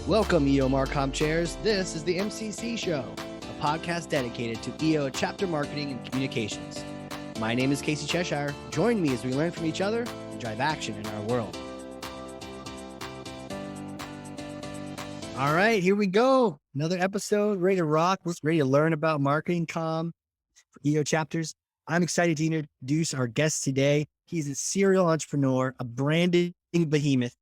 Welcome, MarCom Chairs. This is the MCC Show, a podcast dedicated to EO chapter marketing and communications. My name is Casey Cheshire. Join me as we learn from each other and drive action in our world. All right, here we go. Another episode, ready to rock. We're ready to learn about marketing comm for EO chapters. I'm excited to introduce our guest today. He's a serial entrepreneur, a branding behemoth.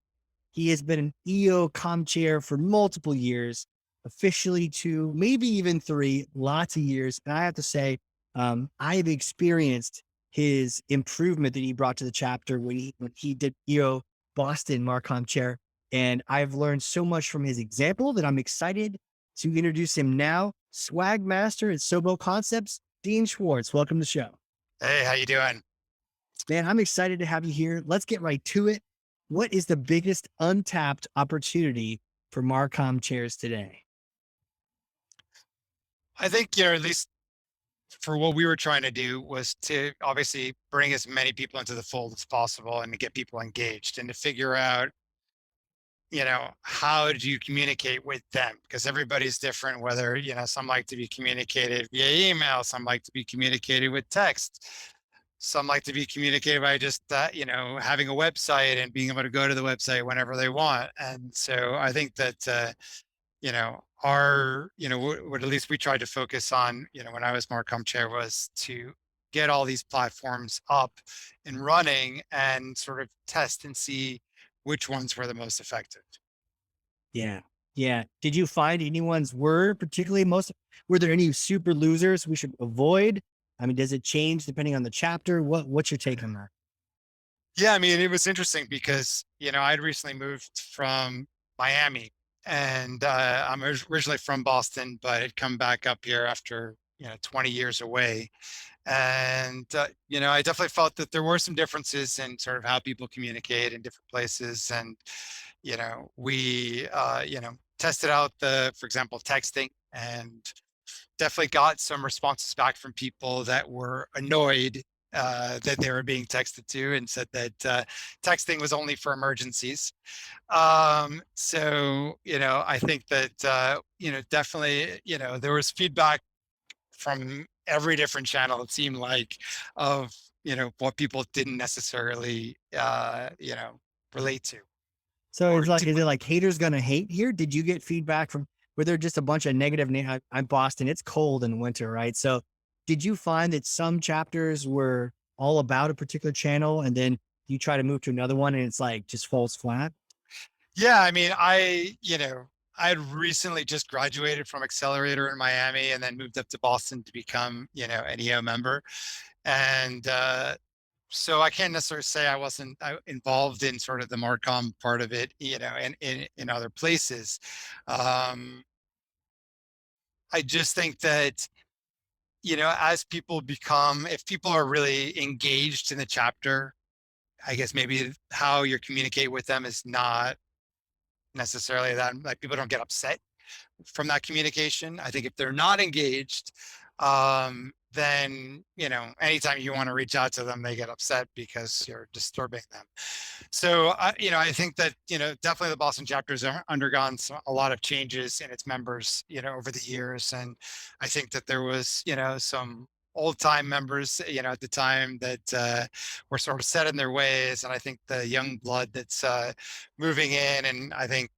He has been an EOMCC chair for multiple years, officially 2, maybe even 3, lots of years. And I have to say, I've experienced his improvement that he brought to the chapter when he did EO Boston MarCom Chair. And I've learned so much from his example that I'm excited to introduce him now. Swag Master at Sobo Concepts, Dean Schwartz. Welcome to the show. Hey, how you doing? Man, I'm excited to have you here. Let's get right to it. What is the biggest untapped opportunity for MarCom chairs today? I think, at least for what we were trying to do was to obviously bring as many people into the fold as possible and to get people engaged and to figure out, how do you communicate with them? Because everybody's different, whether, some like to be communicated via email, some like to be communicated with text. Some like to be communicated by just having a website and being able to go to the website whenever they want. And so I think that, what at least we tried to focus on, when I was MarCom Chair, was to get all these platforms up and running and sort of test and see which ones were the most effective. Yeah. Did you find anyone's were there any super losers we should avoid? I mean, does it change depending on the chapter? What's your take on that? Yeah, I mean, it was interesting because, I'd recently moved from Miami and I'm originally from Boston, but had come back up here after, 20 years away. And, I definitely felt that there were some differences in sort of how people communicate in different places. And, we, tested out for example, texting, and definitely got some responses back from people that were annoyed that they were being texted to and said that texting was only for emergencies. So, I think that, definitely, there was feedback from every different channel, it seemed like, of, what people didn't necessarily, relate to. So is it like haters gonna hate here? Did you get feedback from, were there just a bunch of negative? I'm Boston, it's cold in winter, right? So did you find that some chapters were all about a particular channel and then you try to move to another one and it's like just falls flat? Yeah, I mean, I had recently just graduated from Accelerator in Miami and then moved up to Boston to become, an EO member. And so I can't necessarily say I wasn't involved in sort of the MarCom part of it, in other places. I just think that, as people if people are really engaged in the chapter, I guess maybe how you communicate with them is not necessarily that, like, people don't get upset from that communication. I think if they're not engaged, then, anytime you want to reach out to them, they get upset because you're disturbing them. So, I think that, definitely the Boston chapter has undergone a lot of changes in its members, over the years. And I think that there was, some old time members, at the time that were sort of set in their ways. And I think the young blood that's moving in, and I think,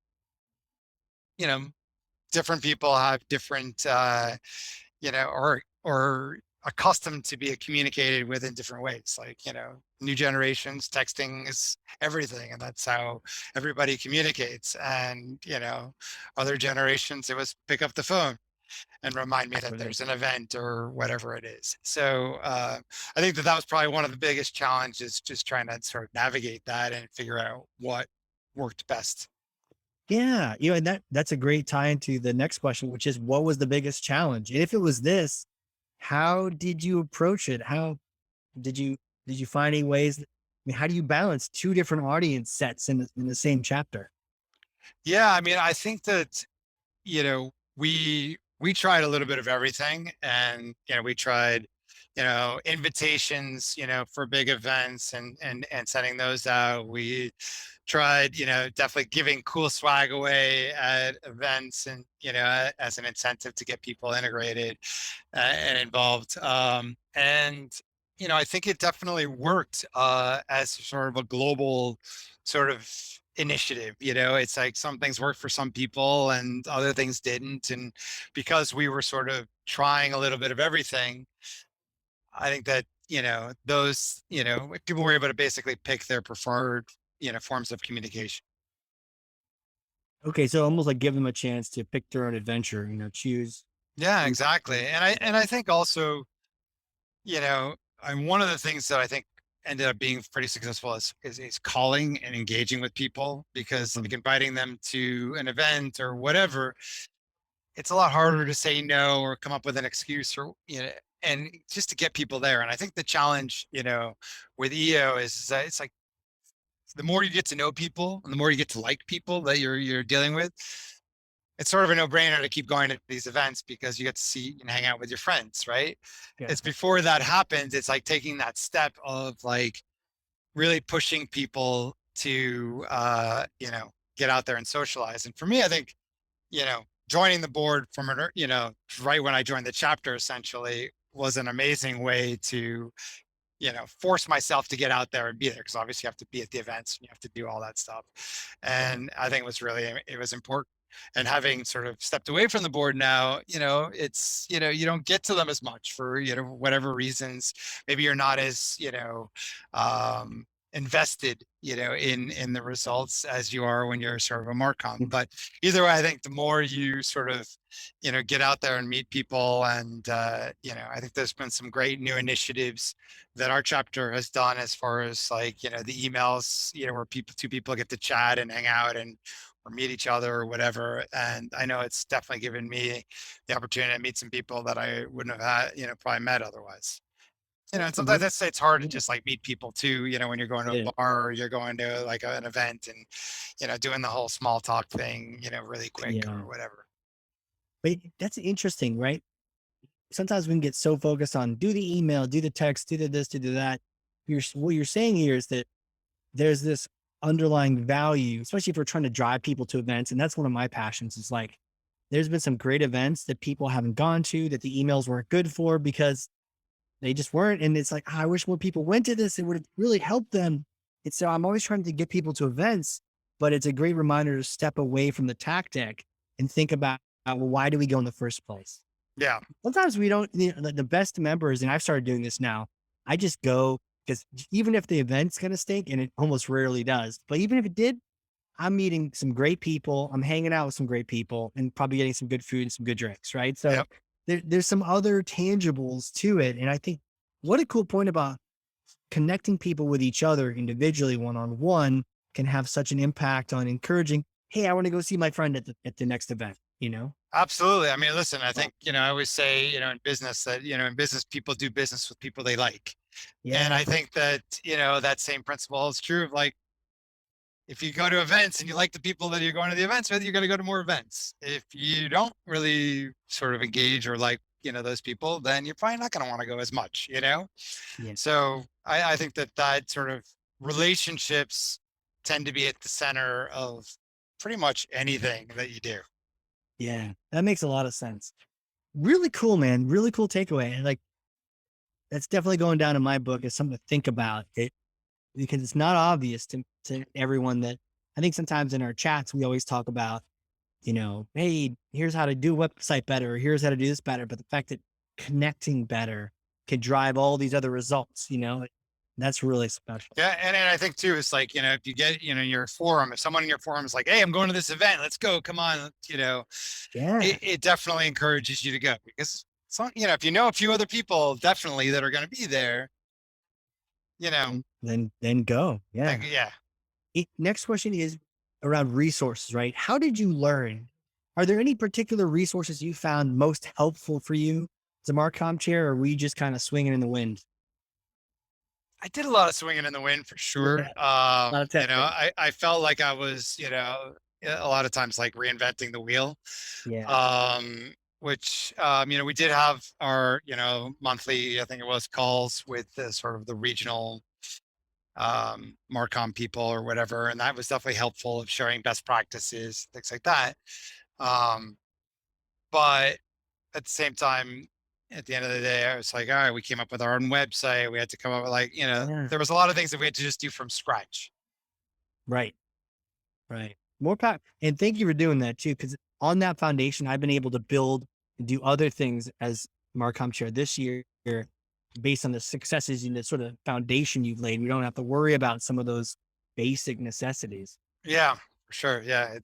different people have different, or accustomed to be communicated with in different ways. Like, new generations, texting is everything, and that's how everybody communicates. And, other generations, it was pick up the phone and remind me that there's an event or whatever it is. So I think that was probably one of the biggest challenges, just trying to sort of navigate that and figure out what worked best. Yeah. And that's a great tie into the next question, which is what was the biggest challenge? And if it was this, how did you approach it? How did you find any ways? How do you balance 2 different audience sets in the same chapter? Yeah, I mean, I think that, we tried a little bit of everything, and, we tried, invitations, for big events and sending those out. We tried, definitely giving cool swag away at events and, as an incentive to get people integrated and involved. And, I think it definitely worked as sort of a global sort of initiative. It's like some things worked for some people and other things didn't. And because we were sort of trying a little bit of everything, I think that, those, people were able to basically pick their preferred, forms of communication. Okay, so almost like give them a chance to pick their own adventure, choose. Yeah, exactly. And I think also, and one of the things that I think ended up being pretty successful is calling and engaging with people, because like inviting them to an event or whatever, it's a lot harder to say no or come up with an excuse, or and just to get people there. And I think the challenge, with EO is that it's like the more you get to know people and the more you get to like people that you're dealing with, it's sort of a no-brainer to keep going to these events because you get to see and hang out with your friends, right? Yeah. It's before that happens, it's like taking that step of like really pushing people to get out there and socialize. And for me, I think, joining the board from right when I joined the chapter essentially was an amazing way to, force myself to get out there and be there. Cause obviously you have to be at the events and you have to do all that stuff. And I think it was important. And having sort of stepped away from the board now, it's, you don't get to them as much for, whatever reasons. Maybe you're not as, invested, in the results as you are when you're sort of a MarCom. But either way, I think the more you sort of, get out there and meet people, and I think there's been some great new initiatives that our chapter has done as far as like, the emails, where two people get to chat and hang out and or meet each other or whatever. And I know it's definitely given me the opportunity to meet some people that I wouldn't have had, probably met otherwise. And sometimes it's hard to just like meet people too, when you're going to Yeah. a bar or you're going to like an event and, doing the whole small talk thing, really quick Yeah. or whatever. But that's interesting, right? Sometimes we can get so focused on do the email, do the text, do the this, do the that. What you're saying here is that there's this underlying value, especially if we're trying to drive people to events. And that's one of my passions. Is like, there's been some great events that people haven't gone to, that the emails weren't good for because they just weren't. And it's like, "Ah, I wish more people went to this. It would have really helped them." And so I'm always trying to get people to events, but it's a great reminder to step away from the tactic and think about, well, why do we go in the first place? Yeah. Sometimes we don't, the best members, and I've started doing this now. I just go because even if the event's going to stink, and it almost rarely does, but even if it did, I'm meeting some great people. I'm hanging out with some great people and probably getting some good food and some good drinks. Right. So Yep. there's some other tangibles to it. And I think what a cool point about connecting people with each other individually, one-on-one, can have such an impact on encouraging, hey, I want to go see my friend at the next event. Absolutely. I mean, listen, I think, I always say, in business that, in business, people do business with people they like. And Yeah. I think that, that same principle is true of like, if you go to events and you like the people that you're going to the events with, you're going to go to more events. If you don't really sort of engage or like, those people, then you're probably not going to want to go as much. Yeah. So I think that sort of relationships tend to be at the center of pretty much anything that you do. Yeah. That makes a lot of sense. Really cool, man. Really cool takeaway. And like, that's definitely going down in my book as something to think about it, because it's not obvious to everyone. That I think sometimes in our chats, we always talk about, hey, here's how to do a website better, or here's how to do this better. But the fact that connecting better can drive all these other results, that's really special. Yeah, and I think too, it's like, if you get, your forum, if someone in your forum is like, "Hey, I'm going to this event, let's go, come on," Yeah. it definitely encourages you to go, because if you know a few other people definitely that are going to be there, you know, Then go. Yeah. yeah. Next question is around resources, right? How did you learn? Are there any particular resources you found most helpful for you as a MarCom chair, or were you just kind of swinging in the wind? I did a lot of swinging in the wind for sure. Yeah. A lot of tech. I felt like I was, a lot of times like reinventing the wheel. Yeah. Which, we did have our, monthly, I think it was, calls with the sort of the regional MarCom people or whatever. And that was definitely helpful of sharing best practices, things like that. Um, but at the same time, at the end of the day, I was like, all right, we came up with our own website. We had to come up with like, Yeah. there was a lot of things that we had to just do from scratch. Right. Right. More power. And thank you for doing that too. Cause on that foundation, I've been able to build and do other things as MarCom Chair this year based on the successes and the sort of foundation you've laid. We don't have to worry about some of those basic necessities. Yeah, for sure. Yeah.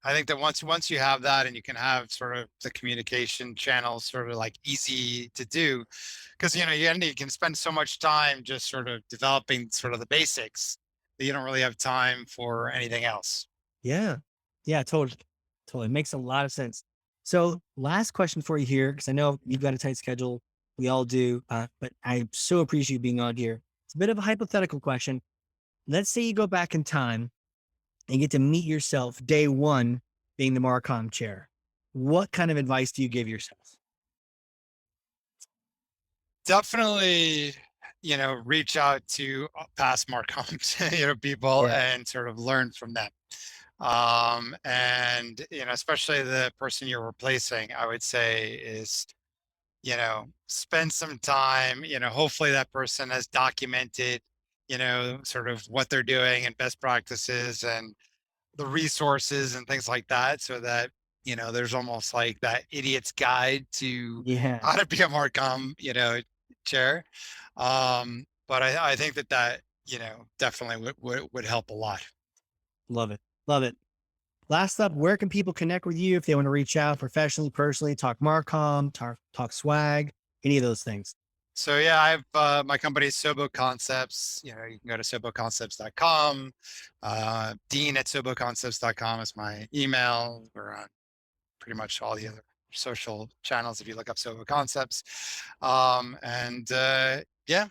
I think that once you have that and you can have sort of the communication channels sort of like easy to do, because you can spend so much time just sort of developing sort of the basics that you don't really have time for anything else. Yeah. Yeah, totally. Totally. Makes a lot of sense. So last question for you here, because I know you've got a tight schedule. We all do. But I so appreciate you being on here. It's a bit of a hypothetical question. Let's say you go back in time and get to meet yourself day one being the Marcom chair. What kind of advice do you give yourself? Definitely, reach out to past Marcoms, people Yeah. and sort of learn from them. And, especially the person you're replacing, I would say is, spend some time, hopefully that person has documented, sort of what they're doing and best practices and the resources and things like that so that there's almost like that idiot's guide to Yeah. how to be a marcom chair. But I think that definitely would help a lot. Love it. Love it. Last up, where can people connect with you if they want to reach out professionally, personally, talk Marcom, talk swag, any of those things? So yeah, I have my company is Sobo Concepts. You can go to soboconcepts.com. Dean at soboconcepts.com is my email. We're on pretty much all the other social channels if you look up Sobo Concepts. And yeah,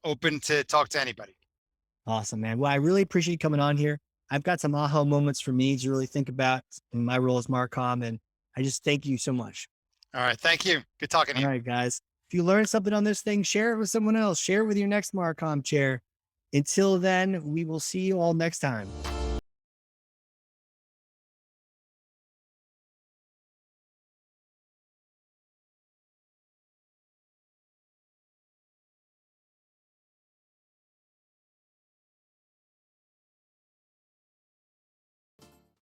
open to talk to anybody. Awesome, man. Well, I really appreciate you coming on here. I've got some aha moments for me to really think about in my role as Marcom, and I just thank you so much. All right. Thank you. Good talking to All you. right, guys. If you learned something on this thing, share it with someone else. Share it with your next Marcom chair. Until then, we will see you all next time.